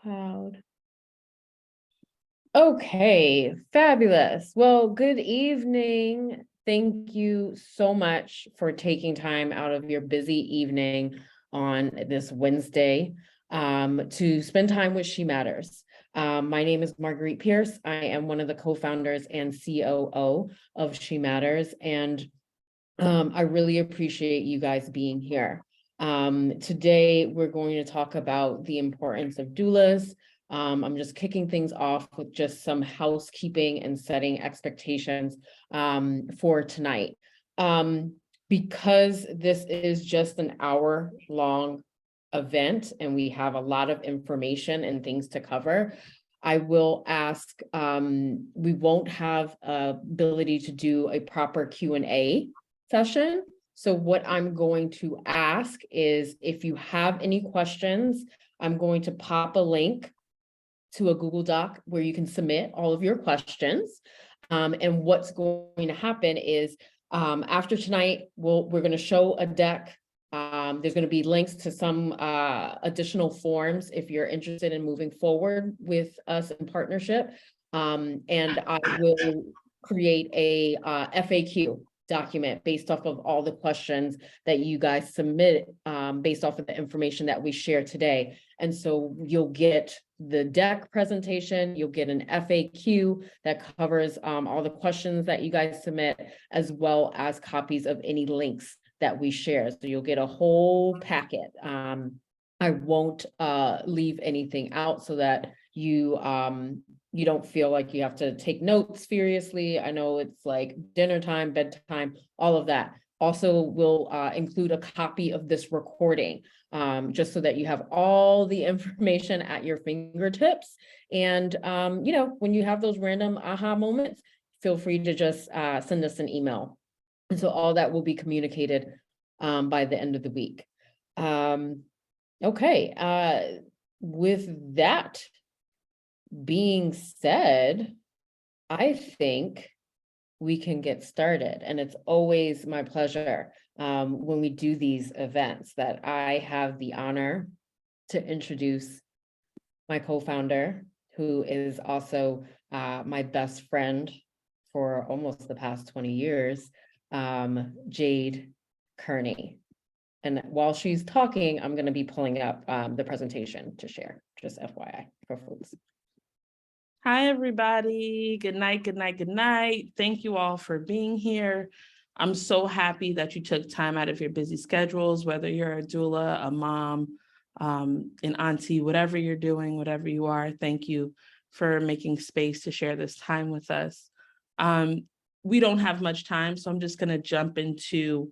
Cloud. Okay, fabulous. Well, good evening. Thank you so much for taking time out of your busy evening on this Wednesday to spend time with She Matters. My name is Marguerite Pierce. I am one of the co-founders and COO of She Matters, and I really appreciate you guys being here. Today, we're going to talk about the importance of doulas. I'm just kicking things off with just some housekeeping and setting expectations for tonight. Because this is just an hour-long event and we have a lot of information and things to cover, I will ask, we won't have ability to do a proper Q&A session. So what I'm going to ask is if you have any questions, I'm going to pop a link to a Google Doc where you can submit all of your questions. And what's going to happen is after tonight, we're going to show a deck. There's going to be links to some additional forms if you're interested in moving forward with us in partnership. And I will create a FAQ document based off of all the questions that you guys submit based off of the information that we share today. And so you'll get the deck presentation, you'll get an FAQ that covers all the questions that you guys submit, as well as copies of any links that we share. So you'll get a whole packet. I won't leave anything out so that you don't feel like you have to take notes furiously. I know it's like dinner time, bedtime, all of that. Also, we'll include a copy of this recording, just so that you have all the information at your fingertips. And, when you have those random aha moments, feel free to just send us an email. And so all that will be communicated by the end of the week. Okay, with that being said, I think we can get started. And it's always my pleasure when we do these events that I have the honor to introduce my co-founder, who is also my best friend for almost the past 20 years, Jade Kearney. And while she's talking, I'm going to be pulling up the presentation to share, just FYI for folks. Hi, everybody. Good night, good night, good night. Thank you all for being here. I'm so happy that you took time out of your busy schedules, whether you're a doula, a mom, an auntie, whatever you're doing, whatever you are. Thank you for making space to share this time with us. We don't have much time, so I'm just going to jump into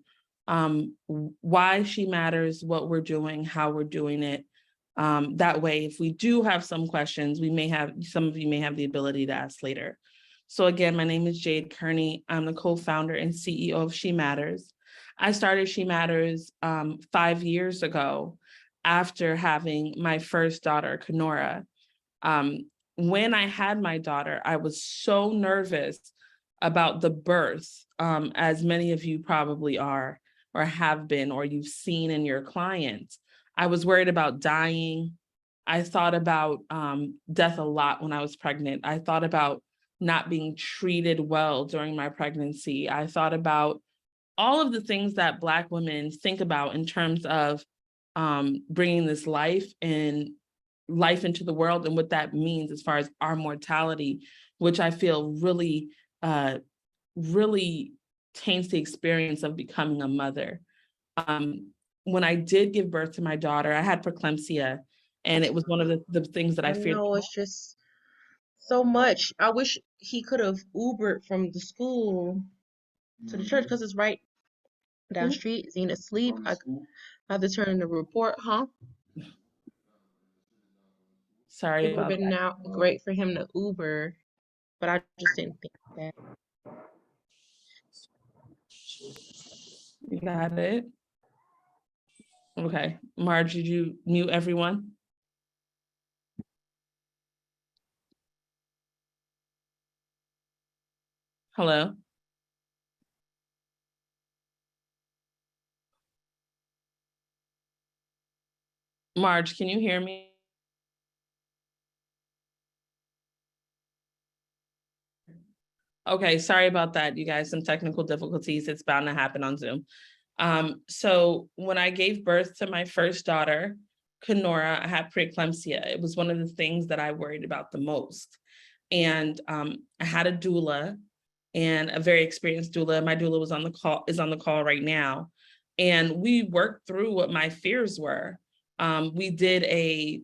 why She Matters, what we're doing, how we're doing it. That way, if we do have some questions, some of you may have the ability to ask later. So again, my name is Jade Kearney. I'm the co-founder and CEO of She Matters. I started She Matters 5 years ago after having my first daughter, Kenora. When I had my daughter, I was so nervous about the birth, as many of you probably are or have been, or you've seen in your clients. I was worried about dying. I thought about death a lot when I was pregnant. I thought about not being treated well during my pregnancy. I thought about all of the things that Black women think about in terms of bringing this life into the world and what that means as far as our mortality, which I feel really, really taints the experience of becoming a mother. When I did give birth to my daughter, I had preeclampsia, and it was one of the things that I feared. know it's just so much. I wish he could have Ubered from the school to the church because it's right down the street. Zena asleep. I have to turn in the report, huh? Sorry It would about have been that. now great for him to Uber, but I just didn't think that. You got it. Okay, Marge, did you mute everyone? Hello? Marge, can you hear me? Okay, sorry about that, you guys. Some technical difficulties. It's bound to happen on Zoom. So when I gave birth to my first daughter, Kenora, I had preeclampsia. It was one of the things that I worried about the most. And I had a doula, and a very experienced doula. My doula was on the call, is on the call right now. And we worked through what my fears were. We did a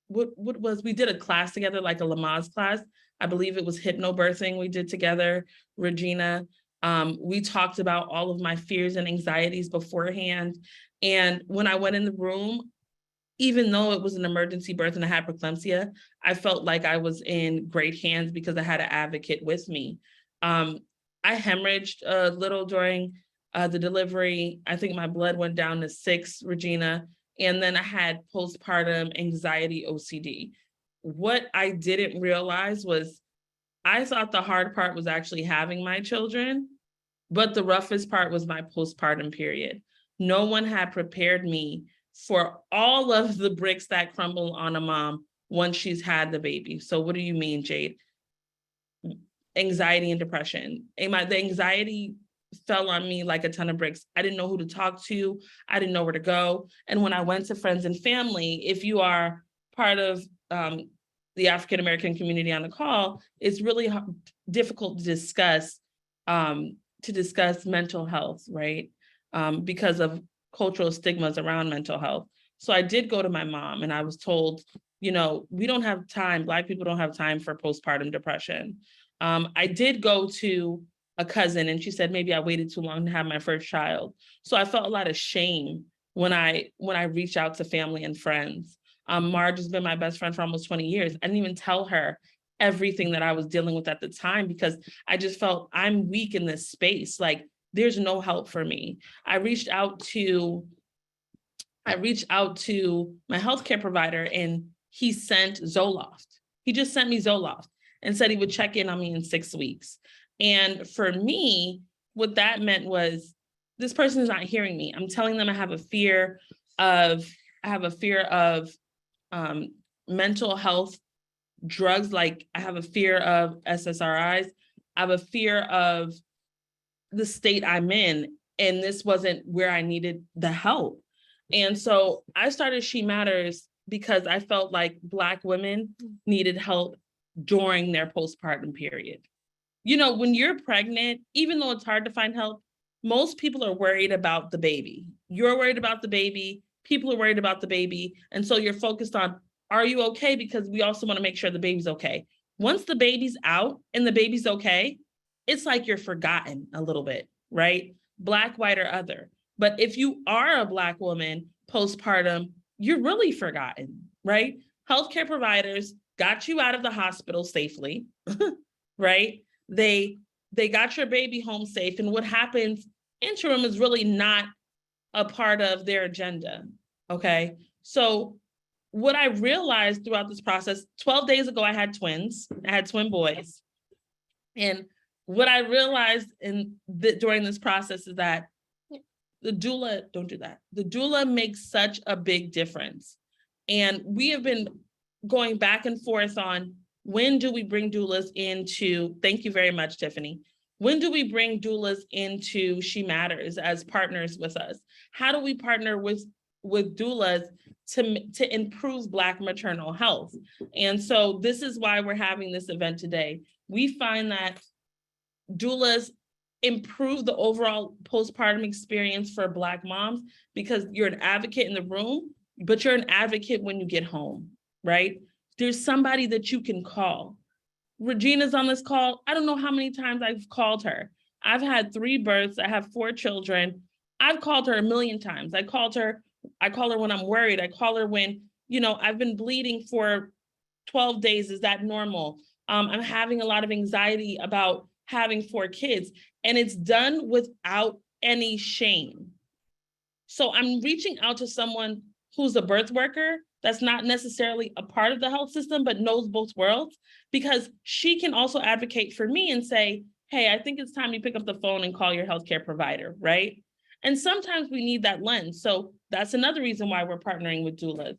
we did a class together, like a Lamaze class. I believe it was hypnobirthing we did together, Regina. We talked about all of my fears and anxieties beforehand. And when I went in the room, even though it was an emergency birth and I had preeclampsia, I felt like I was in great hands because I had an advocate with me. I hemorrhaged a little during the delivery. I think my blood went down to 6, Regina. And then I had postpartum anxiety OCD. What I didn't realize was I thought the hard part was actually having my children, but the roughest part was my postpartum period. No one had prepared me for all of the bricks that crumble on a mom once she's had the baby. So what do you mean, Jade? Anxiety and depression. The anxiety fell on me like a ton of bricks. I didn't know who to talk to. I didn't know where to go. And when I went to friends and family, if you are part of the African-American community on the call, it's really difficult to discuss mental health, right? Because of cultural stigmas around mental health. So I did go to my mom and I was told, we don't have time, Black people don't have time for postpartum depression. I did go to a cousin and she said, maybe I waited too long to have my first child. So I felt a lot of shame when I reached out to family and friends. Marge has been my best friend for almost 20 years. I didn't even tell her everything that I was dealing with at the time because I just felt I'm weak in this space. Like there's no help for me. I reached out to my healthcare provider and he sent Zoloft. He just sent me Zoloft and said he would check in on me in 6 weeks. And for me, what that meant was this person is not hearing me. I'm telling them I have a fear of mental health drugs. Like I have a fear of SSRIs. I have a fear of the state I'm in. And this wasn't where I needed the help. And so I started She Matters because I felt like Black women needed help during their postpartum period. When you're pregnant, even though it's hard to find help, most people are worried about the baby. You're worried about the baby. People are worried about the baby. And so you're focused on, are you okay? Because we also want to make sure the baby's okay. Once the baby's out and the baby's okay, it's like you're forgotten a little bit, right? Black, white, or other. But if you are a Black woman postpartum, you're really forgotten, right? Healthcare providers got you out of the hospital safely, right? They got your baby home safe. And what happens interim is really not a part of their agenda, okay? So what I realized throughout this process, 12 days ago, I had twins. I had twin boys. And what I realized during this process is that the doula, don't do that. The doula makes such a big difference. And we have been going back and forth on when do we bring doulas into, thank you very much, Tiffany. When do we bring doulas into She Matters as partners with us? How do we partner with doulas to improve Black maternal health? And so this is why we're having this event today. We find that doulas improve the overall postpartum experience for Black moms because you're an advocate in the room, but you're an advocate when you get home, right? There's somebody that you can call. Regina's on this call. I don't know how many times I've called her. I've had 3 births. I have 4 children. I've called her a million times. I call her when I'm worried. I call her when, I've been bleeding for 12 days. Is that normal? I'm having a lot of anxiety about having 4 kids, and it's done without any shame. So I'm reaching out to someone who's a birth worker that's not necessarily a part of the health system, but knows both worlds, because she can also advocate for me and say, hey, I think it's time you pick up the phone and call your healthcare provider, right? And sometimes we need that lens. So that's another reason why we're partnering with doulas.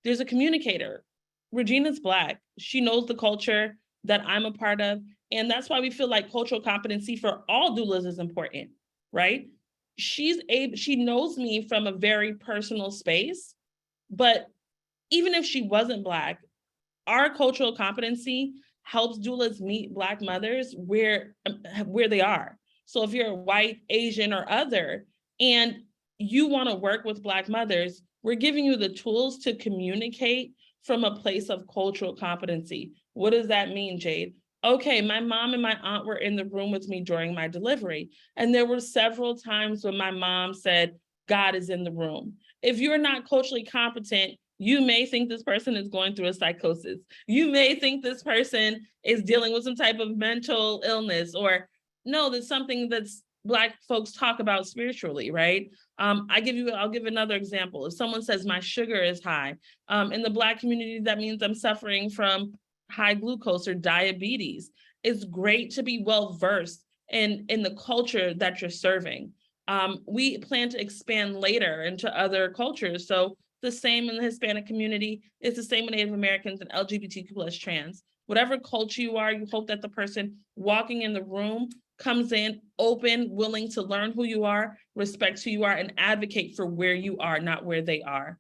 There's a communicator. Regina's Black. She knows the culture. that I'm a part of. And that's why we feel like cultural competency for all doulas is important, right? She knows me from a very personal space, but even if she wasn't Black, our cultural competency helps doulas meet Black mothers where they are. So if you're white, Asian, or other, and you want to work with Black mothers, we're giving you the tools to communicate from a place of cultural competency. What does that mean, Jade? Okay, my mom and my aunt were in the room with me during my delivery, and there were several times when my mom said, God is in the room. If you're not culturally competent, you may think this person is going through a psychosis. You may think this person is dealing with some type of mental illness, or no, there's something that's Black folks talk about spiritually, right? I'll give another example. If someone says my sugar is high, in the Black community, that means I'm suffering from high glucose or diabetes. It's great to be well-versed in the culture that you're serving. We plan to expand later into other cultures. So the same in the Hispanic community, it's the same with Native Americans and LGBTQ plus trans. Whatever culture you are, you hope that the person walking in the room comes in open, willing to learn who you are, respect who you are, and advocate for where you are, not where they are.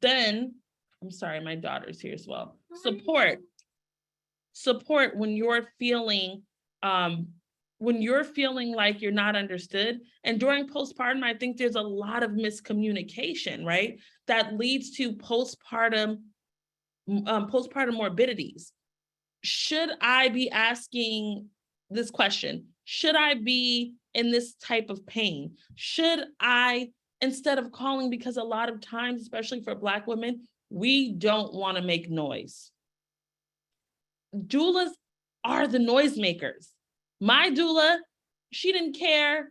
Then, I'm sorry, my daughter's here as well. Support when you're feeling like you're not understood. And during postpartum, I think there's a lot of miscommunication, right? That leads to postpartum morbidities. Should I be asking this question? Should I be in this type of pain? Should I, instead of calling, because a lot of times, especially for Black women, we don't want to make noise. Doulas are the noisemakers. My doula, she didn't care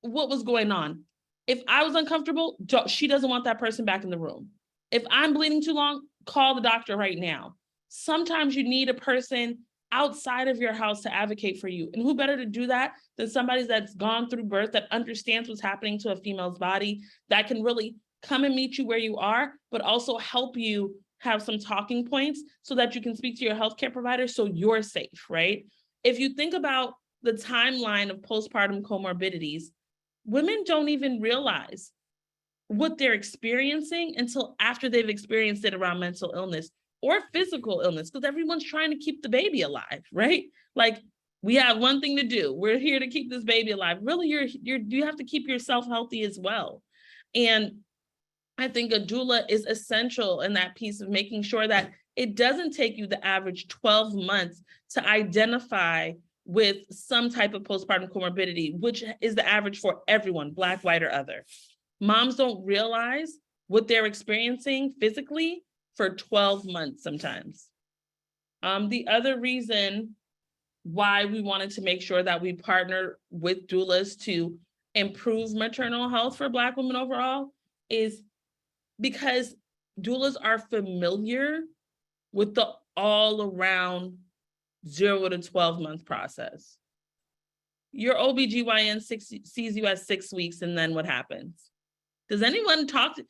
what was going on. If I was uncomfortable, she doesn't want that person back in the room. If I'm bleeding too long, call the doctor right now. Sometimes you need a person outside of your house to advocate for you. And who better to do that than somebody that's gone through birth, that understands what's happening to a female's body, that can really come and meet you where you are, but also help you have some talking points so that you can speak to your healthcare provider so you're safe, right? If you think about the timeline of postpartum comorbidities, women don't even realize what they're experiencing until after they've experienced it around mental illness or physical illness, because everyone's trying to keep the baby alive, right? Like, we have one thing to do. We're here to keep this baby alive. Really, you have to keep yourself healthy as well. And I think a doula is essential in that piece of making sure that it doesn't take you the average 12 months to identify with some type of postpartum comorbidity, which is the average for everyone, Black, white, or other. Moms don't realize what they're experiencing physically for 12 months sometimes. The other reason why we wanted to make sure that we partner with doulas to improve maternal health for Black women overall is because doulas are familiar with the all around 0 to 12 month process. Your OBGYN sees you at 6 weeks, and then what happens? Does anyone talk to,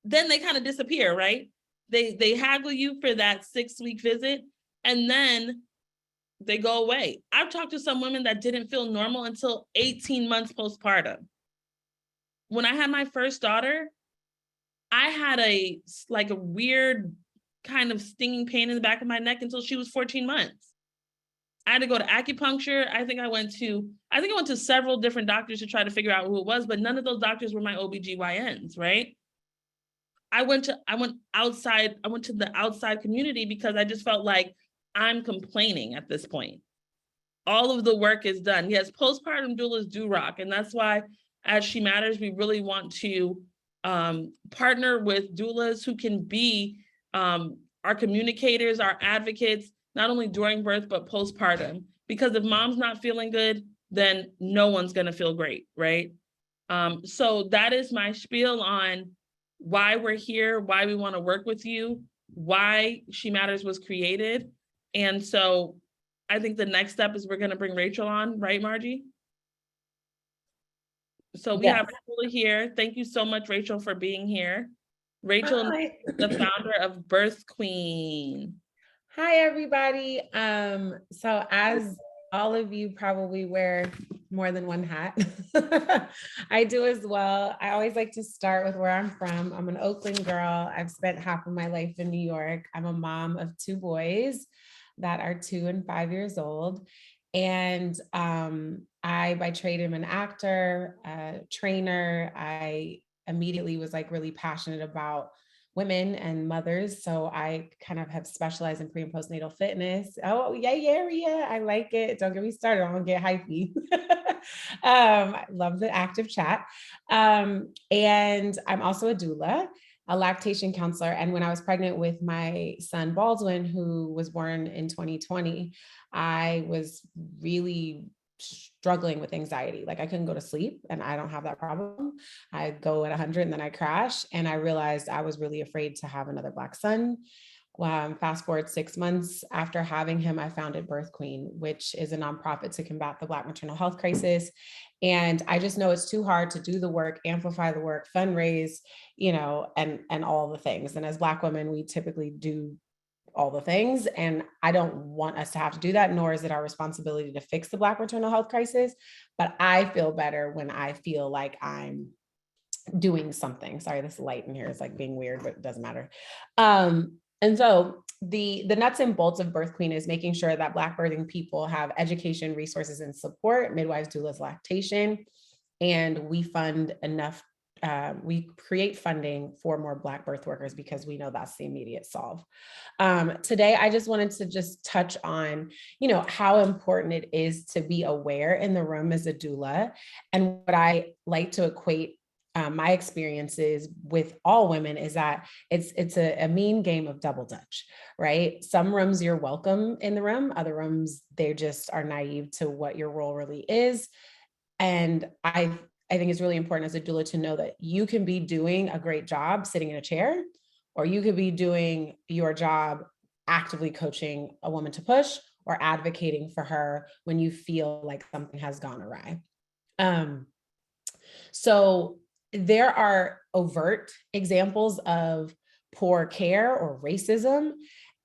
then they kind of disappear, right? They haggle you for that 6-week visit, and then they go away. I've talked to some women that didn't feel normal until 18 months postpartum. When I had my first daughter, I had a weird kind of stinging pain in the back of my neck until she was 14 months. I had to go to acupuncture. I think I went to several different doctors to try to figure out who it was, but none of those doctors were my OBGYNs, right? I went to the outside community because I just felt like I'm complaining at this point. All of the work is done. Yes, postpartum doulas do rock. And that's why at She Matters, we really want to partner with doulas who can be our communicators, our advocates, not only during birth, but postpartum. Because if mom's not feeling good, then no one's gonna feel great, right? So that is my spiel on why we're here, why we wanna work with you, why She Matters was created. And so I think the next step is we're gonna bring Rachel on, right, Margie? So we have Rachel here. Thank you so much, Rachel, for being here. Rachel is the founder of Birth Queen. Hi, everybody. So as all of you probably wear more than one hat, I do as well. I always like to start with where I'm from. I'm an Oakland girl. I've spent half of my life in New York. I'm a mom of two boys that are 2 and 5 years old. And I, by trade, am an actor, trainer. I immediately was like really passionate about women and mothers. So I kind of have specialized in pre and postnatal fitness. Oh, yeah. I like it. Don't get me started. I'm gonna get hypey. I love the active chat. And I'm also a doula, a lactation counselor. And when I was pregnant with my son Baldwin, who was born in 2020, I was really struggling with anxiety. Like I couldn't go to sleep, and I don't have that problem. I go at 100 and then I crash. And I realized I was really afraid to have another Black son. Fast forward 6 months after having him, I founded Birth Queen, which is a nonprofit to combat the Black maternal health crisis. And I just know it's too hard to do the work, amplify the work, fundraise, and all the things. And as Black women, we typically do all the things. And I don't want us to have to do that, nor is it our responsibility to fix the Black maternal health crisis. But I feel better when I feel like I'm doing something. Sorry, this light in here is like being weird, but it doesn't matter. And so the nuts and bolts of Birth Queen is making sure that Black birthing people have education, resources, and support, midwives, doulas, lactation. And we fund enough, we create funding for more Black birth workers because we know that's the immediate solve. Today, I just wanted to just touch on, how important it is to be aware in the room as a doula. And what I like to equate my experiences with all women is that it's a mean game of double dutch, right? Some rooms you're welcome in the room, other rooms they just are naive to what your role really is. And I think it's really important as a doula to know that you can be doing a great job sitting in a chair, or you could be doing your job actively coaching a woman to push or advocating for her when you feel like something has gone awry. So there are overt examples of poor care or racism,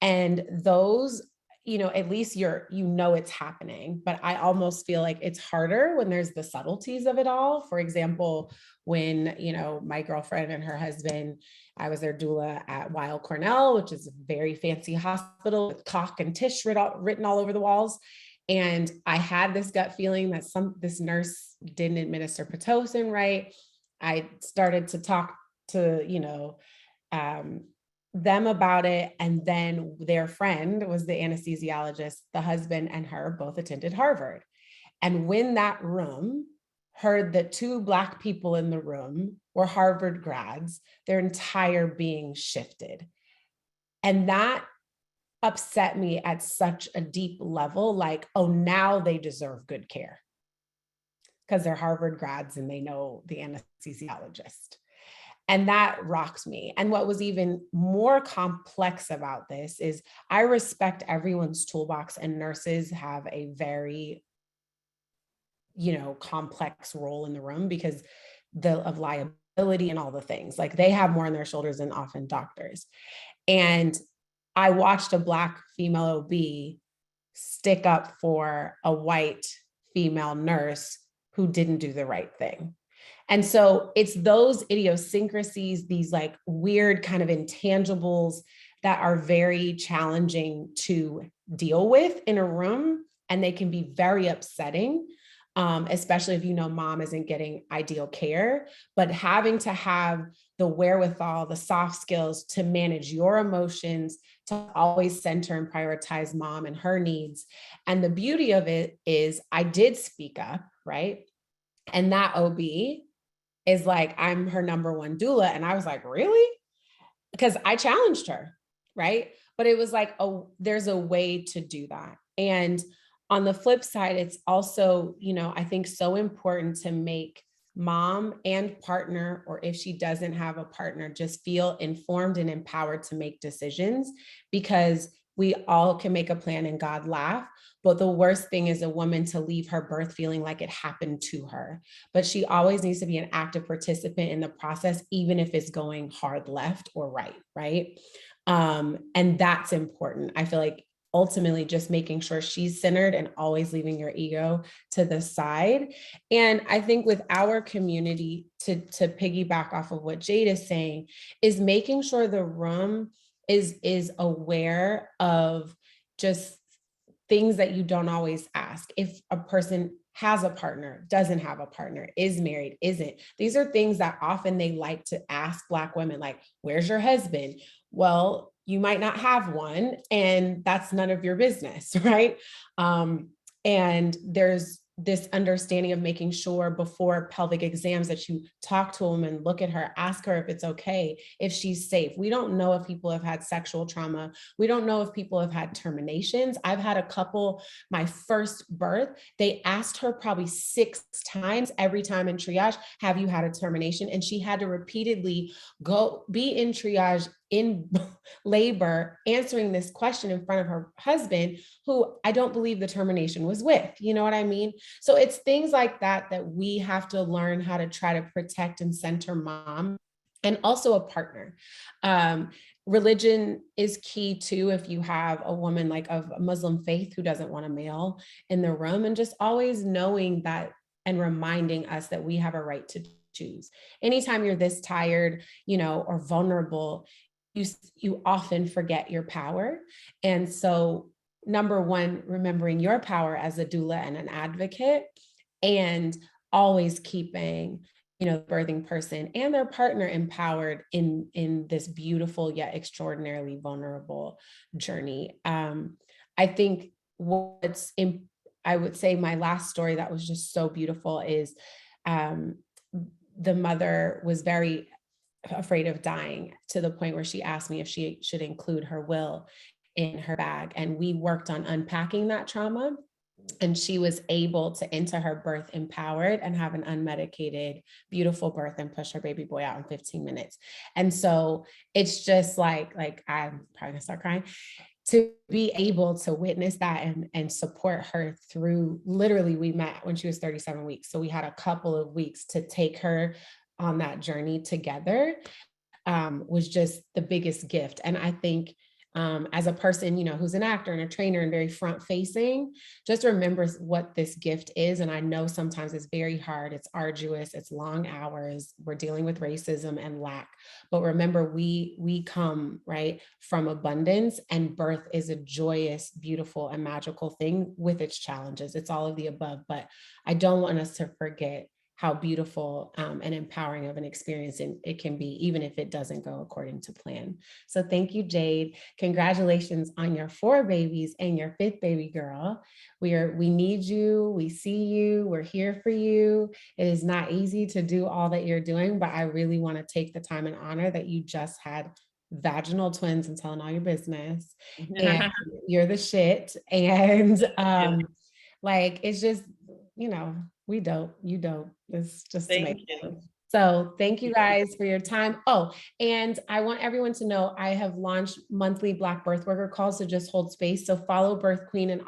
and those, at least it's happening. But I almost feel like it's harder when there's the subtleties of it all. For example, when, my girlfriend and her husband, I was their doula at Weill Cornell, which is a very fancy hospital with cock and tish written all over the walls. And I had this gut feeling that this nurse didn't administer Pitocin right. I started to talk to, them about it. And then their friend was the anesthesiologist, the husband and her both attended Harvard. And when that room heard that 2 Black people in the room were Harvard grads, their entire being shifted. And that upset me at such a deep level, like, oh, now they deserve good care because they're Harvard grads and they know the anesthesiologist. And that rocked me. And what was even more complex about this is I respect everyone's toolbox, and nurses have a very, complex role in the room because of liability and all the things. Like they have more on their shoulders than often doctors. And I watched a Black female OB stick up for a white female nurse who didn't do the right thing. And so it's those idiosyncrasies, these like weird kind of intangibles that are very challenging to deal with in a room. And they can be very upsetting, especially if mom isn't getting ideal care. But having to have the wherewithal, the soft skills to manage your emotions, to always center and prioritize mom and her needs. And the beauty of it is I did speak up, right? And that OB is like, I'm her number one doula. And I was like, really? Because I challenged her, right? But it was like, oh, there's a way to do that. And on the flip side, it's also, I think so important to make mom and partner, or if she doesn't have a partner, just feel informed and empowered to make decisions, because we all can make a plan and God laugh. But the worst thing is a woman to leave her birth feeling like it happened to her. But she always needs to be an active participant in the process, even if it's going hard left or right, right? And that's important. I feel like ultimately just making sure she's centered and always leaving your ego to the side. And I think with our community, to piggyback off of what Jade is saying, is making sure the room is aware of just things that you don't always ask. If a person has a partner, doesn't have a partner, is married, isn't. These are things that often they like to ask Black women, like, where's your husband? Well, you might not have one, and that's none of your business, right? And there's this understanding of making sure before pelvic exams that you talk to a woman, look at her, ask her if it's okay, if she's safe. We don't know if people have had sexual trauma. We don't know if people have had terminations. I've had a couple, my first birth, they asked her probably 6 times every time in triage, have you had a termination? And she had to repeatedly go be in triage in labor, answering this question in front of her husband, who I don't believe the termination was with, you know what I mean? So it's things like that that we have to learn how to try to protect and center mom, and also a partner. Religion is key too. If you have a woman like of Muslim faith who doesn't want a male in the room, and just always knowing that and reminding us that we have a right to choose. Anytime you're this tired, you know, or vulnerable, you often forget your power. And so number one, remembering your power as a doula and an advocate, and always keeping, you know, the birthing person and their partner empowered in this beautiful yet extraordinarily vulnerable journey. I think I would say my last story that was just so beautiful is the mother was very afraid of dying, to the point where she asked me if she should include her will in her bag. And we worked on unpacking that trauma. And she was able to enter her birth empowered and have an unmedicated, beautiful birth and push her baby boy out in 15 minutes. And so it's just like I'm probably gonna start crying, to be able to witness that and support her through, literally, we met when she was 37 weeks. So we had a couple of weeks to take her on that journey together, was just the biggest gift. And I think as a person, you know, who's an actor and a trainer and very front facing, just remembers what this gift is. And I know sometimes it's very hard, it's arduous, it's long hours, we're dealing with racism and lack, but remember, we come right from abundance, and birth is a joyous, beautiful, and magical thing with its challenges. It's all of the above, but I don't want us to forget how beautiful and empowering of an experience it can be, even if it doesn't go according to plan. So thank you, Jade. Congratulations on your 4 babies and your 5th baby girl. We need you, we see you, we're here for you. It is not easy to do all that you're doing, but I really want to take the time and honor that you just had vaginal twins and telling all your business. And you're the shit. And like, it's just, you know, we don't, you don't. It's just to make sense. So thank you guys for your time. Oh, and I want everyone to know I have launched monthly Black birth worker calls to just hold space. So follow Birth Queen, and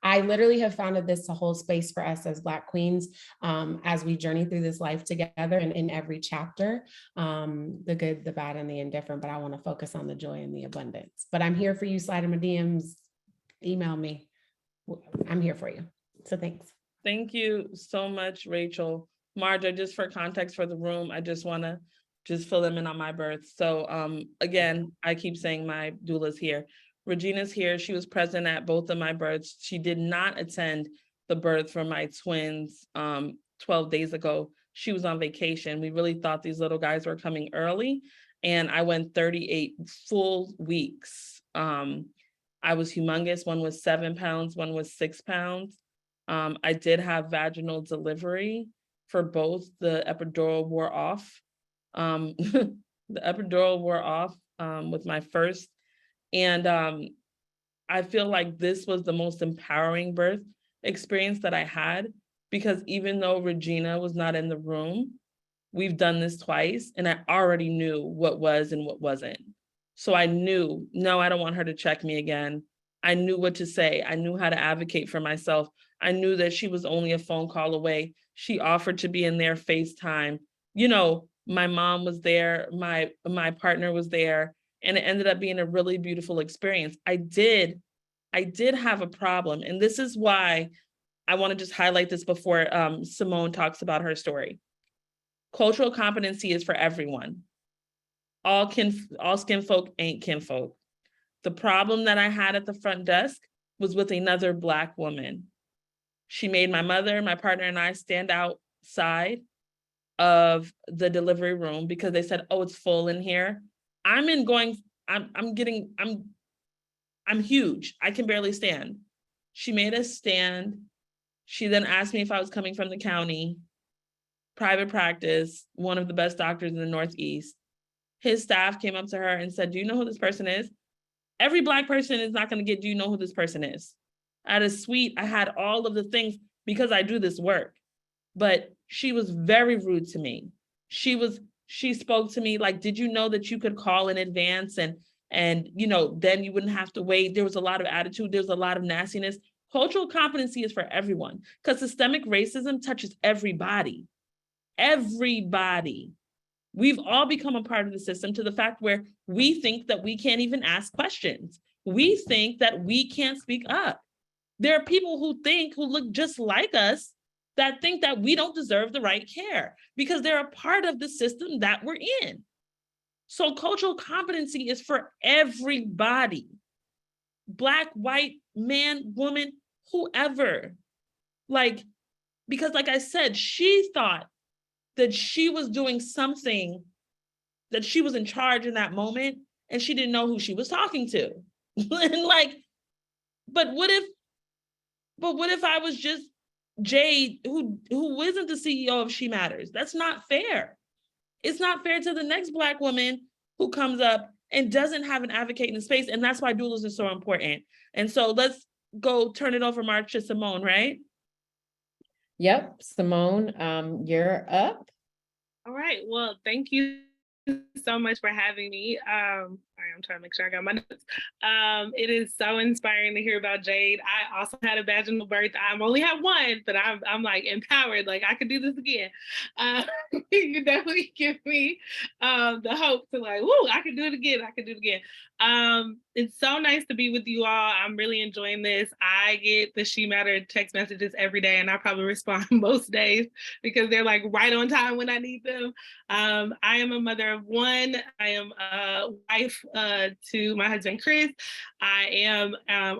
I literally have founded this to hold space for us as Black queens as we journey through this life together, and in every chapter, the good, the bad, and the indifferent, but I want to focus on the joy and the abundance. But I'm here for you. Slide in my DMs, email me. I'm here for you. So thanks. Thank you so much, Rachel. Marja, just for context for the room, I just want to fill them in on my birth. So again, I keep saying my doula's here. Regina's here. She was present at both of my births. She did not attend the birth for my twins 12 days ago. She was on vacation. We really thought these little guys were coming early, and I went 38 full weeks. I was humongous. One was 7 pounds, one was 6 pounds. I did have vaginal delivery for both. The epidural wore off. The epidural wore off with my first. And I feel like this was the most empowering birth experience that I had, because even though Regina was not in the room, we've done this twice, and I already knew what was and what wasn't. So I knew, no, I don't want her to check me again. I knew what to say. I knew how to advocate for myself. I knew that she was only a phone call away. She offered to be in their FaceTime. You know, my mom was there, my partner was there, and it ended up being a really beautiful experience. I did have a problem, and this is why I want to just highlight this before Simone talks about her story. Cultural competency is for everyone. All skin folk ain't kinfolk. The problem that I had at the front desk was with another Black woman. She made my mother, my partner, and I stand outside of the delivery room because they said, oh, it's full in here. I'm huge. I can barely stand. She made us stand. She then asked me if I was coming from the county, private practice, one of the best doctors in the Northeast. His staff came up to her and said, do you know who this person is? Every Black person is not going to get, do you know who this person is? I had a suite, I had all of the things because I do this work. But she was very rude to me. She spoke to me like, did you know that you could call in advance and then you wouldn't have to wait? There was a lot of attitude, there's a lot of nastiness. Cultural competency is for everyone because systemic racism touches everybody. Everybody. We've all become a part of the system to the fact where we think that we can't even ask questions. We think that we can't speak up. There are people who look just like us that think that we don't deserve the right care because they're a part of the system that we're in. So cultural competency is for everybody. Black, white, man, woman, whoever. Because like I said, she thought that she was doing something, that she was in charge in that moment, and she didn't know who she was talking to. But what if I was just Jade, who isn't the CEO of She Matters? That's not fair. It's not fair to the next Black woman who comes up and doesn't have an advocate in the space. And that's why doulas are so important. And so let's go turn it over, March, to Simone, right? Yep, Simone, you're up. All right. Well, thank you so much for having me. I'm trying to make sure I got my notes. It is so inspiring to hear about Jade. I also had a vaginal birth. I only have one, but I'm like empowered. Like I could do this again. You definitely give me the hope to like, woo, I can do it again. I can do it again. It's so nice to be with you all. I'm really enjoying this. I get the She Matter text messages every day, and I probably respond most days because they're like right on time when I need them. I am a mother of one. I am a wife to my husband, Chris. I am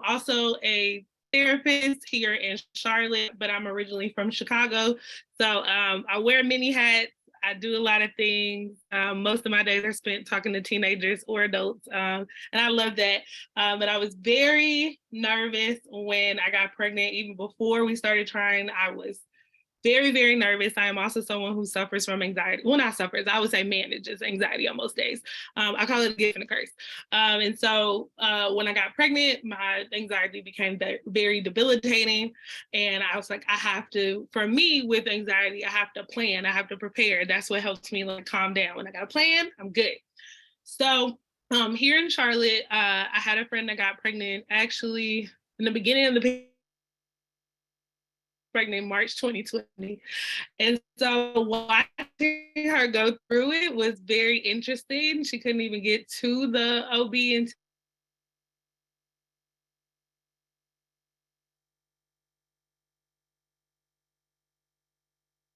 also a therapist here in Charlotte, but I'm originally from Chicago. So I wear many hats. I do a lot of things. Most of my days are spent talking to teenagers or adults, and I love that. But I was very nervous when I got pregnant. Even before we started trying, I was very, very nervous. I am also someone who suffers from anxiety. Well, not suffers, I would say manages anxiety on most days. I call it a gift and a curse. And so when I got pregnant, my anxiety became very debilitating. And I was like, for me with anxiety, I have to plan, I have to prepare. That's what helps me like calm down. When I got a plan, I'm good. So here in Charlotte, I had a friend that got pregnant actually in the beginning of the pregnant March 2020. And so watching her go through it was very interesting. She couldn't even get to the OB until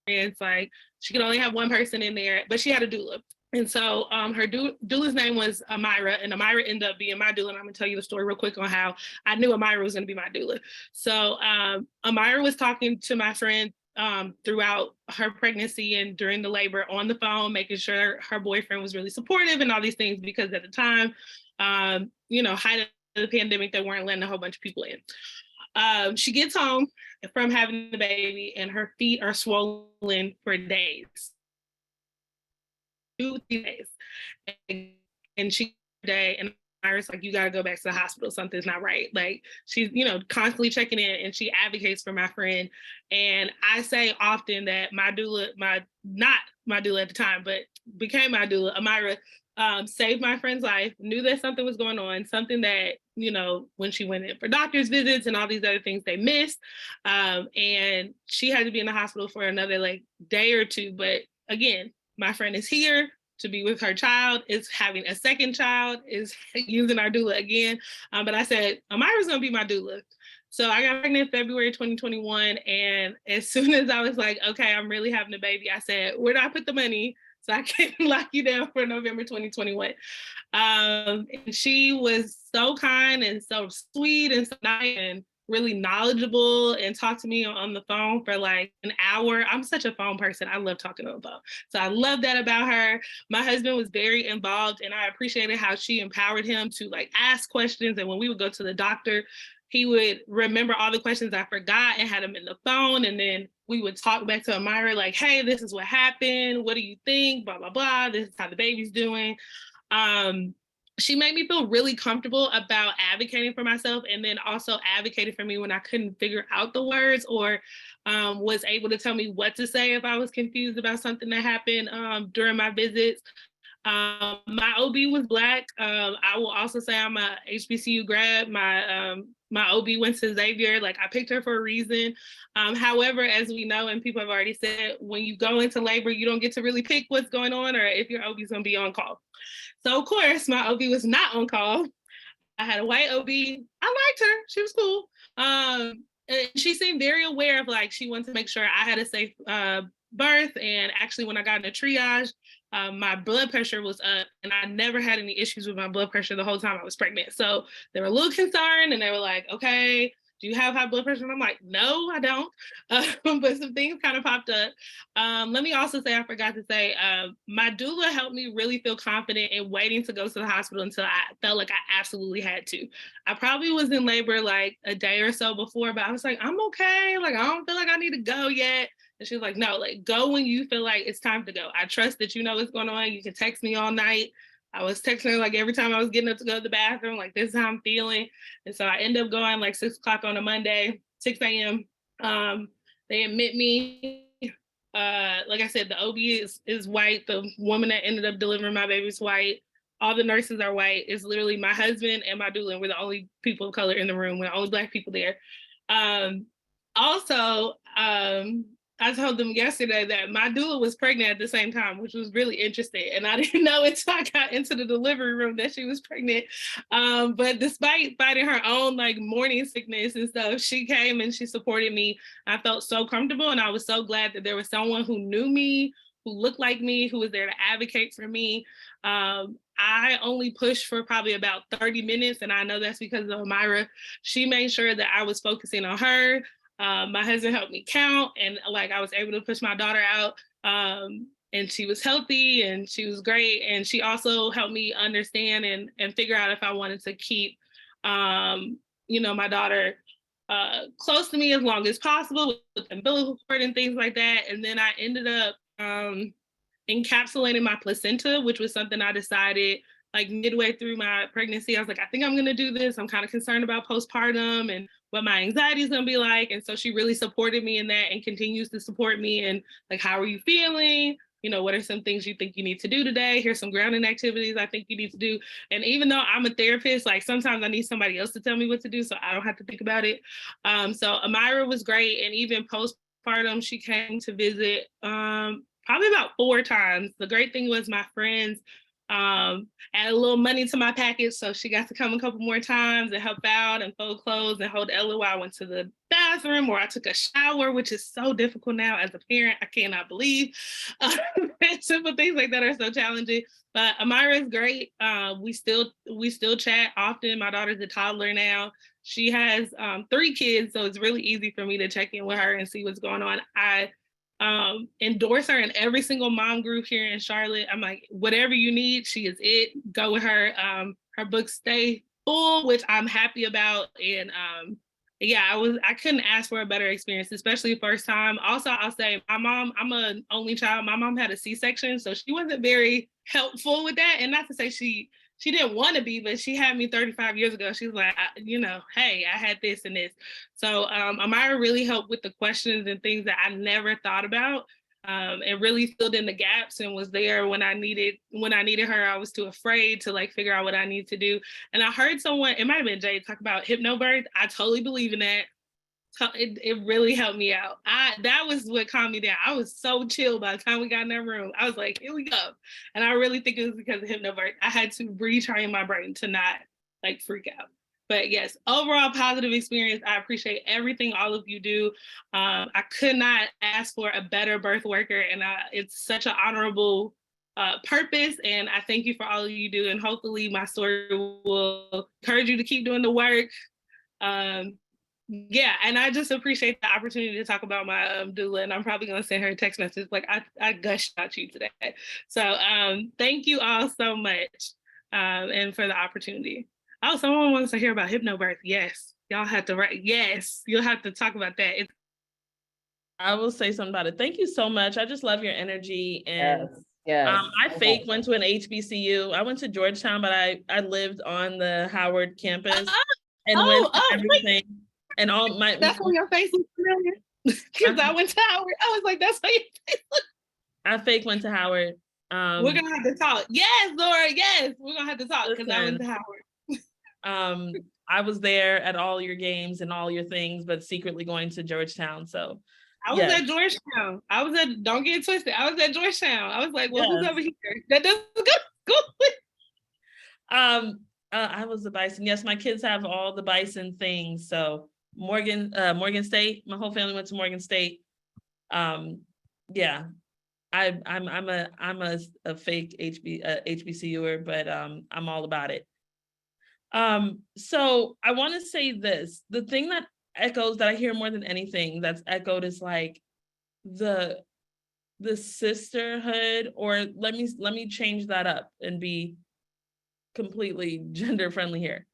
it's like she could only have one person in there, but she had a doula. And so her doula's name was Amira, and Amira ended up being my doula. And I'm gonna tell you the story real quick on how I knew Amira was gonna be my doula. So Amira was talking to my friend throughout her pregnancy and during the labor on the phone, making sure her boyfriend was really supportive and all these things, because at the time, height of the pandemic, they weren't letting a whole bunch of people in. She gets home from having the baby and her feet are swollen for days. 2-3 days. And she day and Iris like, you got to go back to the hospital. Something's not right. Like she's, constantly checking in, and she advocates for my friend. And I say often that my doula, not my doula at the time, but became my doula, Amira, saved my friend's life, knew that something was going on, something that, when she went in for doctor's visits and all these other things, they missed. And she had to be in the hospital for another day or two. But again, my friend is here to be with her child, is having a second child, is using our doula again. But I said, Amira's gonna be my doula. So I got pregnant February 2021. And as soon as I was like, okay, I'm really having a baby, I said, where do I put the money so I can lock you down for November 2021? And she was so kind and so sweet and so nice and really knowledgeable, and talked to me on the phone for like an hour. I'm such a phone person. I love talking on the phone. So I love that about her. My husband was very involved, and I appreciated how she empowered him to like ask questions. And when we would go to the doctor, he would remember all the questions I forgot and had them in the phone. And then we would talk back to Amira like, hey, this is what happened. What do you think? Blah, blah, blah. This is how the baby's doing. She made me feel really comfortable about advocating for myself, and then also advocated for me when I couldn't figure out the words, or was able to tell me what to say if I was confused about something that happened during my visits. My OB was Black. I will also say I'm a HBCU grad. My OB went to Xavier. Like, I picked her for a reason. However, as we know, and people have already said, when you go into labor, you don't get to really pick what's going on or if your OB is going to be on call. So of course, my OB was not on call. I had a white OB. I liked her. She was cool. And she seemed very aware of, like, she wanted to make sure I had a safe birth. And actually, when I got into triage, my blood pressure was up, and I never had any issues with my blood pressure the whole time I was pregnant. So they were a little concerned, and they were like, okay, do you have high blood pressure? And I'm like, no, I don't. But some things kind of popped up. Let me also say, I forgot to say, my doula helped me really feel confident in waiting to go to the hospital until I felt like I absolutely had to. I probably was in labor like a day or so before, but I was like, I'm okay. Like, I don't feel like I need to go yet. And she was like, no, like, go when you feel like it's time to go. I trust that you know what's going on. You can text me all night. I was texting her like every time I was getting up to go to the bathroom, like, this is how I'm feeling. And so I ended up going like 6 o'clock on a Monday, 6 a.m. They admit me. Like I said, the OB is white. The woman that ended up delivering my baby is white. All the nurses are white. It's literally my husband and my doula, and we're the only people of color in the room. We're the only Black people there. Also, I told them yesterday that my doula was pregnant at the same time, which was really interesting. And I didn't know until I got into the delivery room that she was pregnant. But despite fighting her own like morning sickness and stuff, she came and she supported me. I felt so comfortable, and I was so glad that there was someone who knew me, who looked like me, who was there to advocate for me. I only pushed for probably about 30 minutes, and I know that's because of Amira. She made sure that I was focusing on her. My husband helped me count, and like, I was able to push my daughter out, and she was healthy and she was great. And she also helped me understand and figure out if I wanted to keep, my daughter close to me as long as possible with umbilical cord and things like that. And then I ended up encapsulating my placenta, which was something I decided like midway through my pregnancy. I was like, I think I'm going to do this. I'm kind of concerned about postpartum and what my anxiety is going to be like. And so she really supported me in that and continues to support me. And like, how are you feeling? What are some things you think you need to do today? Here's some grounding activities I think you need to do. And even though I'm a therapist, like, sometimes I need somebody else to tell me what to do so I don't have to think about it. So Amira was great. And even postpartum, she came to visit probably about 4 times. The great thing was my friends add a little money to my package, so she got to come a couple more times and help out and fold clothes and hold Ella while I went to the bathroom, or I took a shower, which is so difficult now as a parent. I cannot believe simple things like that are so challenging. But Amira is great. We still chat often. My daughter's a toddler now. She has 3 kids, so it's really easy for me to check in with her and see what's going on. I endorse her in every single mom group here in Charlotte. I'm like, whatever you need, she is it. Go with her. Her books stay full, which I'm happy about. And yeah, I couldn't ask for a better experience, especially first time. Also, I'll say my mom, I'm an only child. My mom had a C-section, so she wasn't very helpful with that. And not to say she didn't want to be, but she had me 35 years ago. She was like, hey, I had this and this. So Amira really helped with the questions and things that I never thought about, and really filled in the gaps and was there when I needed her. I was too afraid to like figure out what I need to do. And I heard someone, it might have been Jay, talk about hypnobirth. I totally believe in that. it really helped me out. That was what calmed me down. I was so chill by the time we got in that room. I was like, here we go. And I really think it was because of hypnobirth. I had to retrain my brain to not like freak out. But yes, overall positive experience. I appreciate everything all of you do. I could not ask for a better birth worker, and it's such an honorable purpose. And I thank you for all of you do. And hopefully my story will encourage you to keep doing the work. Yeah, and I just appreciate the opportunity to talk about my doula, and I'm probably gonna send her a text message like I gushed about you today. So thank you all so much, and for the opportunity. Oh, someone wants to hear about hypnobirth. Yes, y'all have to write. Yes, you'll have to talk about that. I will say something about it. Thank you so much. I just love your energy. And Yes. I fake went to an HBCU. I went to Georgetown, but I lived on the Howard campus and went to everything. And all my that's why your face is familiar. Because I went to Howard. I was like, that's why your face looks. I fake went to Howard. We're gonna have to talk. Yes, Laura. Yes, we're gonna have to talk because I went to Howard. I was there at all your games and all your things, but secretly going to Georgetown. So I was at Georgetown. Don't get it twisted. I was at Georgetown. I was like, well, who's over here? That doesn't go with. I was the Bison. Yes, my kids have all the Bison things. So Morgan State. My whole family went to Morgan State. Yeah, I'm a fake HBCUer, but I'm all about it. So I want to say this: the thing that echoes that I hear more than anything that's echoed is like the sisterhood, or let me change that up and be completely gender friendly here.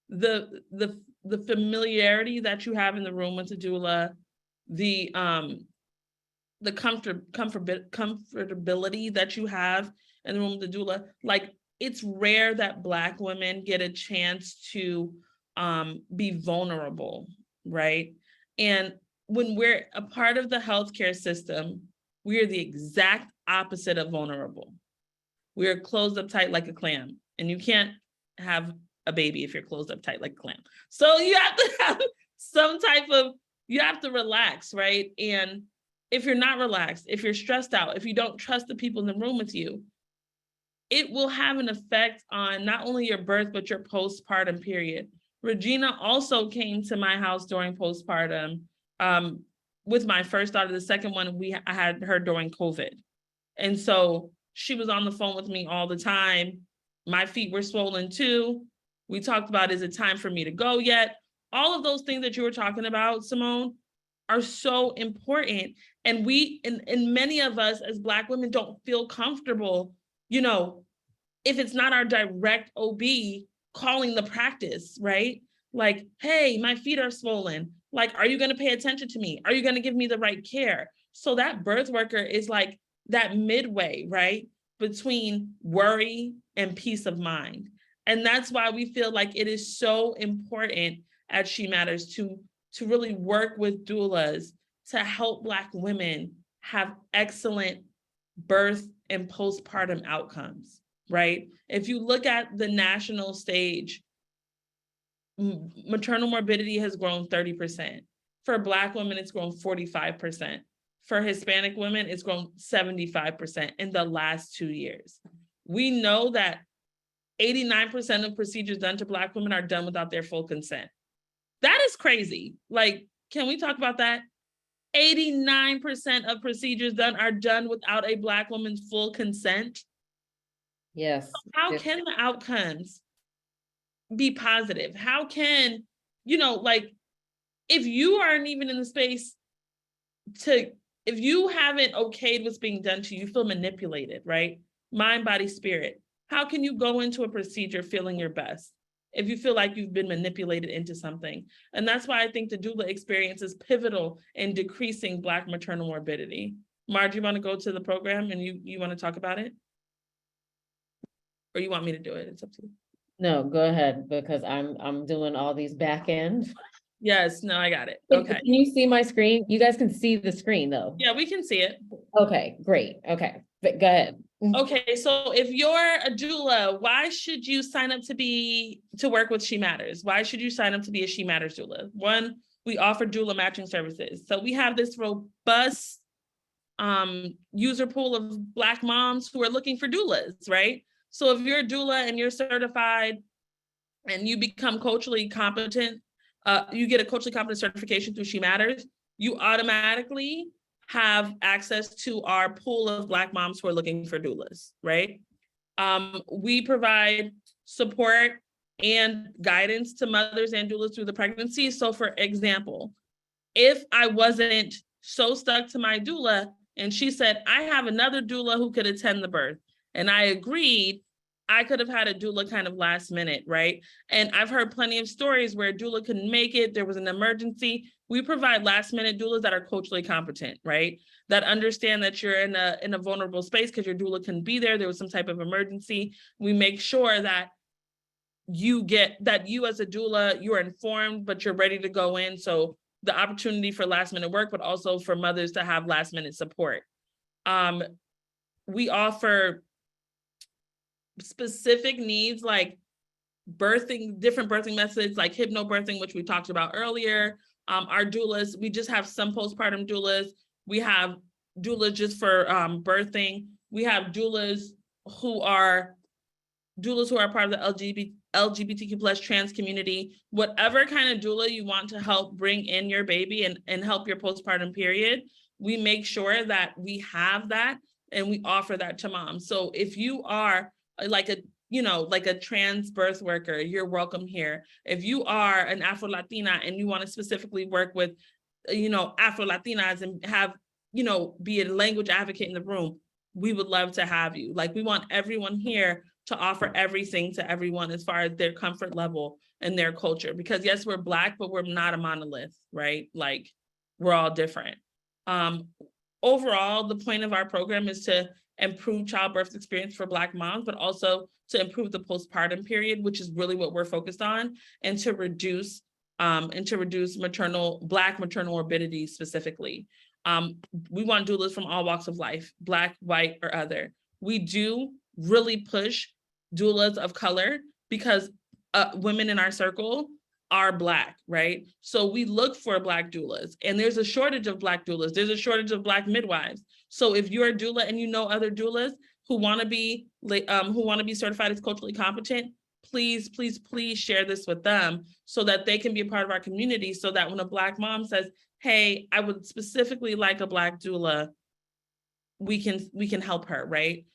The familiarity that you have in the room with the doula, the comfortability that you have in the room with the doula. Like, it's rare that Black women get a chance to be vulnerable, right? And when we're a part of the healthcare system, we are the exact opposite of vulnerable. We are closed up tight like a clam, and you can't have a baby if you're closed up tight like a clam. So you have to have some type of, you have to relax, right? And if you're not relaxed, if you're stressed out, if you don't trust the people in the room with you, it will have an effect on not only your birth, but your postpartum period. Regina also came to my house during postpartum with my first daughter. The second one, I had her during COVID. And so she was on the phone with me all the time. My feet were swollen too. We talked about, is it time for me to go yet? All of those things that you were talking about, Simone, are so important. And and many of us as Black women don't feel comfortable, if it's not our direct OB calling the practice, right? Like, hey, my feet are swollen. Like, are you going to pay attention to me? Are you going to give me the right care? So that birth worker is like that midway, right? Between worry and peace of mind. And that's why we feel like it is so important at She Matters to really work with doulas to help Black women have excellent birth and postpartum outcomes, right? If you look at the national stage, maternal morbidity has grown 30%. For Black women, it's grown 45%. For Hispanic women, it's grown 75% in the last 2 years. We know that 89% of procedures done to Black women are done without their full consent. That is crazy. Like, can we talk about that? 89% of procedures done are done without a Black woman's full consent. Yes. How can the outcomes be positive? How can, if you aren't even in the space if you haven't okayed what's being done to you, you feel manipulated, right? Mind, body, spirit. How can you go into a procedure feeling your best if you feel like you've been manipulated into something? And that's why I think the doula experience is pivotal in decreasing Black maternal morbidity. Marge, you want to go to the program and you want to talk about it? Or you want me to do it? It's up to you. No, go ahead, because I'm doing all these back end. Yes, no, I got it. Okay. Can you see my screen? You guys can see the screen though. Yeah, we can see it. Okay, great. Okay, but go ahead. Okay, so if you're a doula, why should you sign up to work with She Matters? Why should you sign up to be a She Matters doula? One, we offer doula matching services. So we have this robust user pool of Black moms who are looking for doulas, right? So if you're a doula and you're certified and you become culturally competent, you get a culturally competent certification through She Matters, you automatically have access to our pool of Black moms who are looking for doulas, right? We provide support and guidance to mothers and doulas through the pregnancy. So for example, if I wasn't so stuck to my doula and she said, I have another doula who could attend the birth, and I agreed, I could have had a doula kind of last minute, right? And I've heard plenty of stories where a doula couldn't make it, there was an emergency. We provide last minute doulas that are culturally competent, right? That understand that you're in a vulnerable space because your doula couldn't be there was some type of emergency. We make sure that you as a doula, you're informed, but you're ready to go in. So the opportunity for last minute work, but also for mothers to have last minute support. We offer specific needs like different birthing methods like hypnobirthing, which we talked about earlier. Our doulas, we just have some postpartum doulas. We have doulas just for birthing. We have doulas who are part of the LGBTQ plus trans community. Whatever kind of doula you want to help bring in your baby and help your postpartum period, we make sure that we have that and we offer that to moms. So if you are like a trans birth worker, you're welcome here. If you are an Afro-Latina and you want to specifically work with, Afro-Latinas and have, be a language advocate in the room, we would love to have you. Like, we want everyone here to offer everything to everyone as far as their comfort level and their culture. Because yes, we're Black, but we're not a monolith, right? Like, we're all different. Overall, the point of our program is to improve childbirth experience for Black moms, but also to improve the postpartum period, which is really what we're focused on, and to reduce Black maternal morbidity specifically. We want doulas from all walks of life, Black, white, or other. We do really push doulas of color because women in our circle are Black, right? So we look for Black doulas, and there's a shortage of Black doulas. There's a shortage of Black midwives. So if you're a doula and you know other doulas who want to be certified as culturally competent, please share this with them so that they can be a part of our community, so that when a Black mom says, hey, I would specifically like a Black doula, we can help her, right?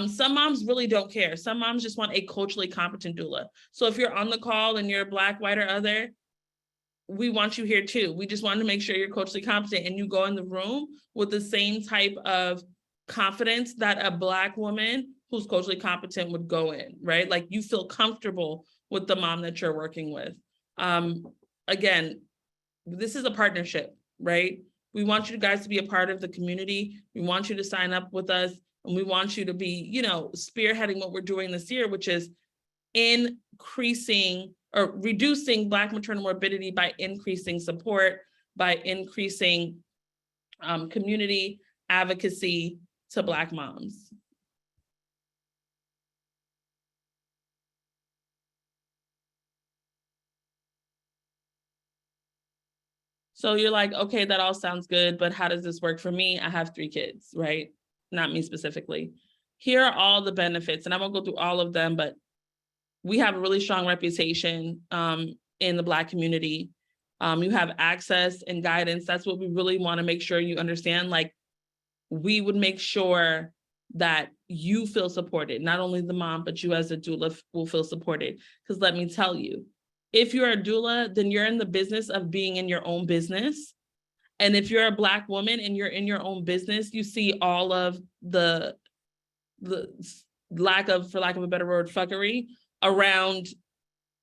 Some moms really don't care. Some moms just want a culturally competent doula. So if you're on the call and you're Black, white, or other, we want you here too. We just want to make sure you're culturally competent and you go in the room with the same type of confidence that a Black woman who's culturally competent would go in, right? Like, you feel comfortable with the mom that you're working with. Again, this is a partnership, right? We want you guys to be a part of the community. We want you to sign up with us, and we want you to be, spearheading what we're doing this year, which is increasing or reducing Black maternal morbidity by increasing support, by increasing community advocacy to Black moms. So you're like, okay, that all sounds good, but how does this work for me? I have 3 kids, right? Not me specifically. Here are all the benefits, and I won't go through all of them, but we have a really strong reputation in the Black community. You have access and guidance. That's what we really want to make sure you understand. Like, we would make sure that you feel supported, not only the mom, but you as a doula will feel supported. Because let me tell you, if you're a doula, then you're in the business of being in your own business. And if you're a Black woman and you're in your own business, you see all of the lack of, for lack of a better word, fuckery around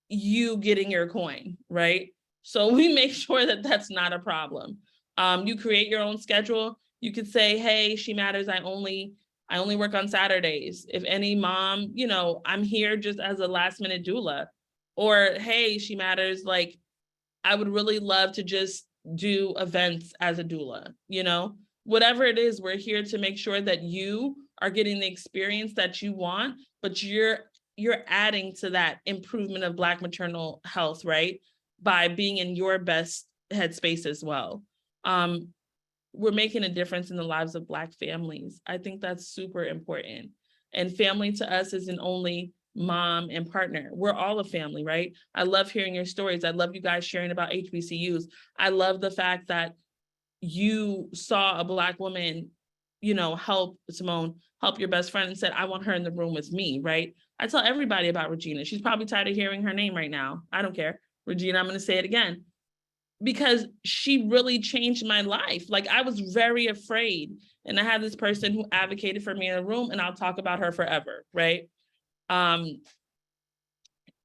you getting your coin, right? So we make sure that that's not a problem. You create your own schedule. You could say, hey, She Matters, I only work on Saturdays. If any mom, I'm here just as a last minute doula. Or, hey, She Matters, like, I would really love to just do events as a doula, whatever it is, we're here to make sure that you are getting the experience that you want, but you're adding to that improvement of Black maternal health, right? By being in your best headspace as well. We're making a difference in the lives of Black families. I think that's super important. And family to us isn't only mom and partner. We're all a family, right? I love hearing your stories. I love you guys sharing about HBCUs. I love the fact that you saw a Black woman, you know, help your best friend and said, I want her in the room with me, right? I tell everybody about Regina. She's probably tired of hearing her name right now. I don't care. Regina, I'm going to say it again, because she really changed my life. Like, I was very afraid, and I had this person who advocated for me in a room, and I'll talk about her forever, right?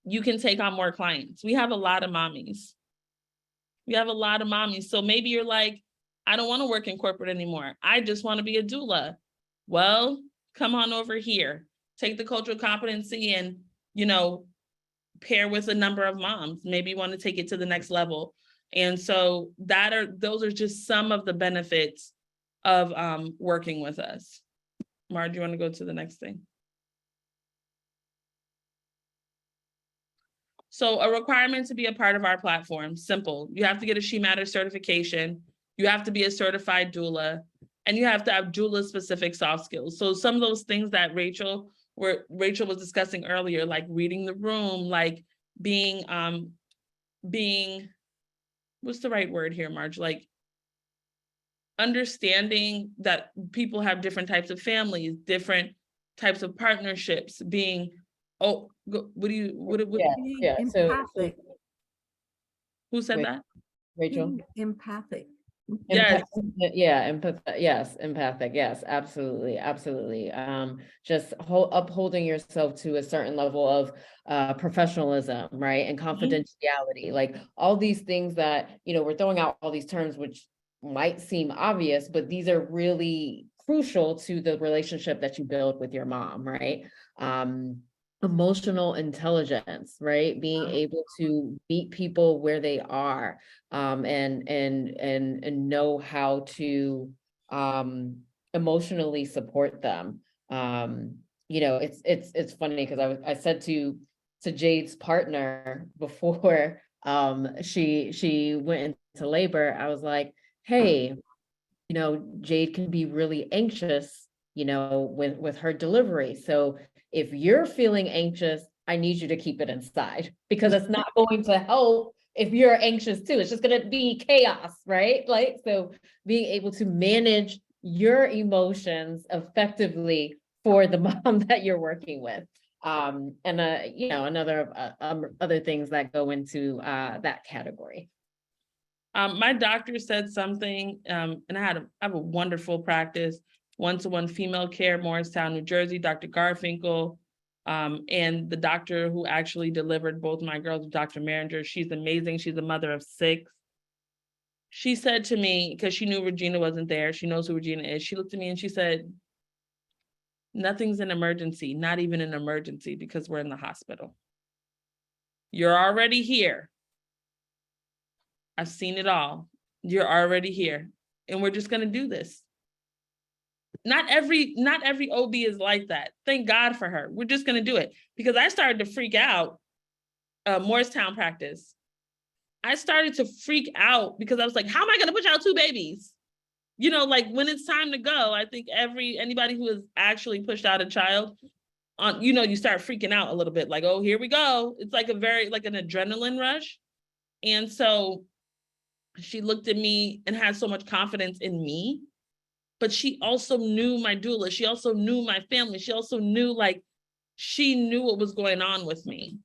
You can take on more clients. We have a lot of mommies. So maybe you're like, I don't want to work in corporate anymore. I just want to be a doula. Well, come on over here. Take the cultural competency and, you know, pair with a number of moms. Maybe you want to take it to the next level. And so those are just some of the benefits of working with us. Mar, do you want to go to the next thing? So a requirement to be a part of our platform, simple. You have to get a She Matters certification. You have to be a certified doula, and you have to have doula-specific soft skills. So some of those things that Rachel was discussing earlier, like reading the room, like being, what's the right word here, Marge? Like understanding that people have different types of families, different types of partnerships, being, oh, what do you, Yeah. Empathic. who said Wait. that? Rachel? Empathic. Yes. Yes, empathic. Yes, absolutely. Just upholding yourself to a certain level of professionalism, right? And confidentiality, like all these things that, you know, we're throwing out all these terms, which might seem obvious, but these are really crucial to the relationship that you build with your mom, right? Emotional intelligence, right? Being able to meet people where they are, and know how to emotionally support them. You know, it's funny because I said to Jade's partner before she went into labor, I was like, hey, you know, Jade can be really anxious, you know, with her delivery. So if you're feeling anxious, I need you to keep it inside, because it's not going to help if you're anxious too. It's just going to be chaos, right? Like, so being able to manage your emotions effectively for the mom that you're working with. And you know, other things that go into that category. My doctor said something, and I have a wonderful practice, one-to-one female care, Morristown, New Jersey, Dr. Garfinkel, and the doctor who actually delivered both my girls, Dr. Maringer. She's amazing. She's a mother of 6. She said to me, because she knew Regina wasn't there, she knows who Regina is. She looked at me and she said, nothing's an emergency, not even an emergency, because we're in the hospital. You're already here. I've seen it all. You're already here, and we're just gonna do this. Not every OB is like that. Thank God for her. We're just gonna do it, because I started to freak out. Morristown practice. I started to freak out because I was like, how am I gonna push out 2 babies? You know, like when it's time to go, I think anybody who has actually pushed out a child, you know, you start freaking out a little bit, like, oh, here we go. It's like an adrenaline rush. And so she looked at me and had so much confidence in me, but she also knew my doula. She also knew my family. She also knew, she knew what was going on with me.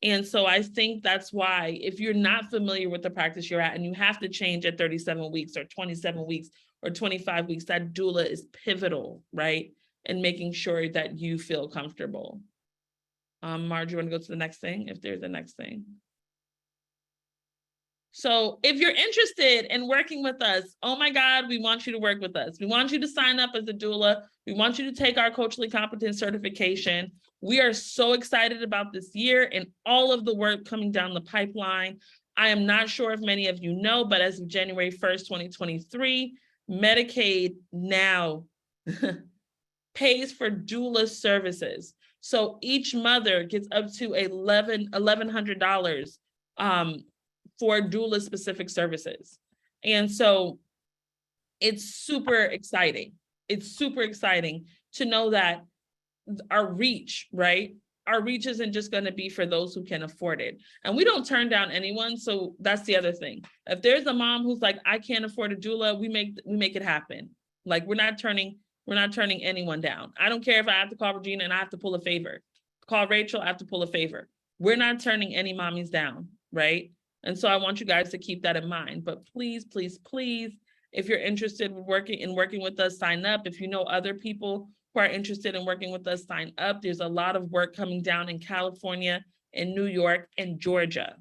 And so I think that's why, if you're not familiar with the practice you're at and you have to change at 37 weeks or 27 weeks or 25 weeks, that doula is pivotal, right? And making sure that you feel comfortable. Marge, you want to go to the next thing, if there's a next thing? So if you're interested in working with us, oh my God, we want you to work with us. We want you to sign up as a doula. We want you to take our culturally competent certification. We are so excited about this year and all of the work coming down the pipeline. I am not sure if many of you know, but as of January 1st, 2023, Medicaid now pays for doula services. So each mother gets up to $1,100 for doula specific services. And so it's super exciting. It's super exciting to know that our reach, right? Our reach isn't just going to be for those who can afford it. And we don't turn down anyone. So that's the other thing. If there's a mom who's like, I can't afford a doula, we make it happen. Like we're not turning anyone down. I don't care if I have to call Regina and I have to pull a favor. Call Rachel, I have to pull a favor. We're not turning any mommies down, right? And so I want you guys to keep that in mind. But please, please, please, if you're interested in working with us, sign up. If you know other people who are interested in working with us, sign up. There's a lot of work coming down in California, in New York, and Georgia.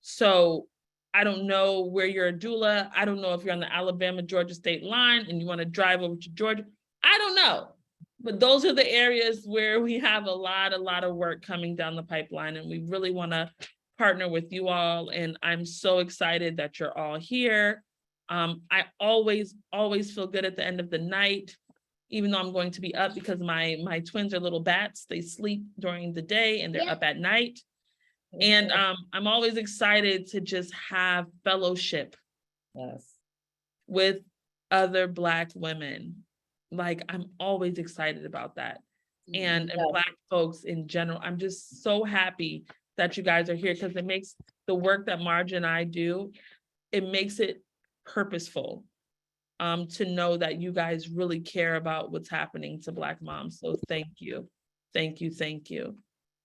So I don't know where you're a doula. I don't know if you're on the Alabama-Georgia state line and you want to drive over to Georgia. I don't know. But those are the areas where we have a lot of work coming down the pipeline, and we really want to partner with you all. And I'm so excited that you're all here. I always feel good at the end of the night, even though I'm going to be up because my twins are little bats. They sleep during the day and they're up at night. And I'm always excited to just have fellowship with other Black women. Like I'm always excited about that. And Black folks in general. I'm just so happy that you guys are here because it makes the work that Marge and I do, it makes it purposeful to know that you guys really care about what's happening to Black moms. So thank you. Thank you. Thank you.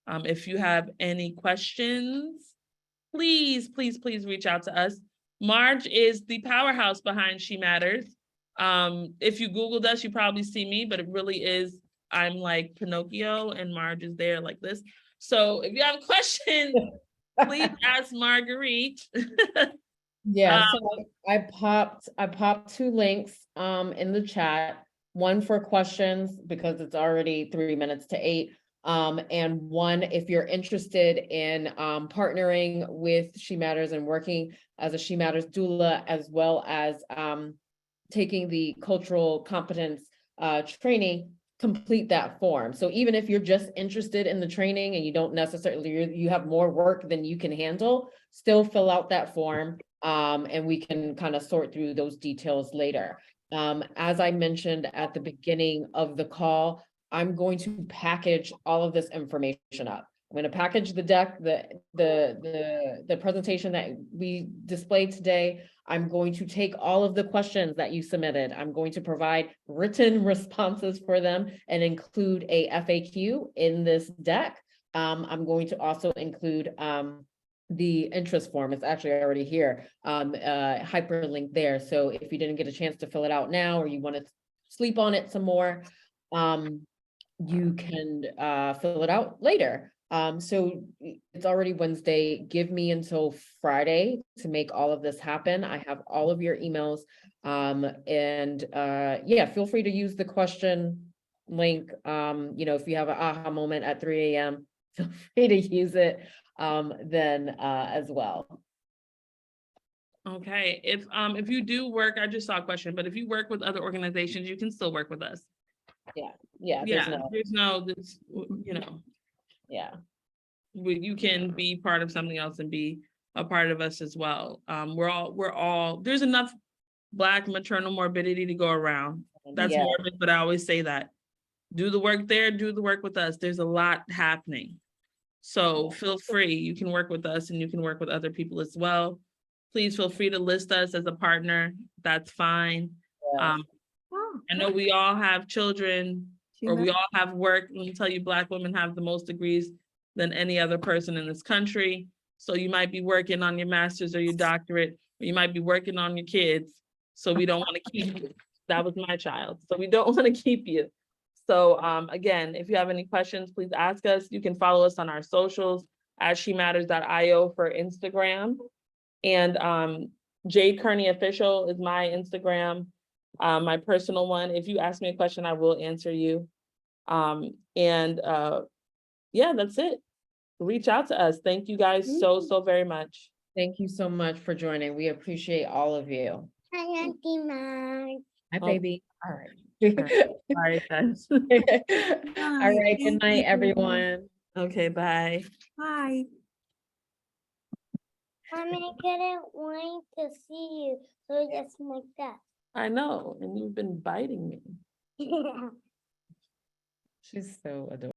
If you have any questions, please, please, please reach out to us. Marge is the powerhouse behind She Matters. If you Googled us, you probably see me, but it really is, I'm like Pinocchio and Marge is there like this. So if you have questions, please ask Marguerite. Yeah, so I popped 2 links in the chat, one for questions because it's already 3 minutes to 8. And one, if you're interested in partnering with She Matters and working as a She Matters doula, as well as taking the cultural competence training, complete that form. So even if you're just interested in the training and you don't necessarily, you have more work than you can handle, still fill out that form and we can kind of sort through those details later. As I mentioned at the beginning of the call, I'm going to package all of this information up. I'm going to package the deck, the presentation that we displayed today. I'm going to take all of the questions that you submitted. I'm going to provide written responses for them and include a FAQ in this deck. I'm going to also include the interest form. It's actually already here, hyperlink there. So if you didn't get a chance to fill it out now, or you want to sleep on it some more, you can fill it out later. So it's already Wednesday. Give me until Friday to make all of this happen. I have all of your emails. Yeah, feel free to use the question link. If you have an aha moment at 3 a.m., feel free to use it then as well. Okay, if you do work, I just saw a question, but if you work with other organizations, you can still work with us. Yeah, you can be part of something else and be a part of us as well. We're all there's enough Black maternal morbidity to go around. That's morbid, but I always say that. Do the work there, do the work with us. There's a lot happening. So feel free, you can work with us and you can work with other people as well. Please feel free to list us as a partner. That's fine. I know we all have children or we all have work. Let me tell you, Black women have the most degrees than any other person in this country. So you might be working on your master's or your doctorate, or you might be working on your kids. So we don't want to keep you. That was my child. So we don't want to keep you. So again, if you have any questions, please ask us. You can follow us on our socials at shematters.io for Instagram. And Jade Kearney Official is my Instagram, my personal one. If you ask me a question, I will answer you. Yeah, that's it. Reach out to us. Thank you guys so very much. Thank you so much for joining. We appreciate all of you. Hi, Auntie Marge. Hi, baby. All right. All right, guys. All right. Good night, everyone. Okay, bye. Bye. Mommy, I couldn't wait to see you. So just like that. I know, and you've been biting me. She's so adorable.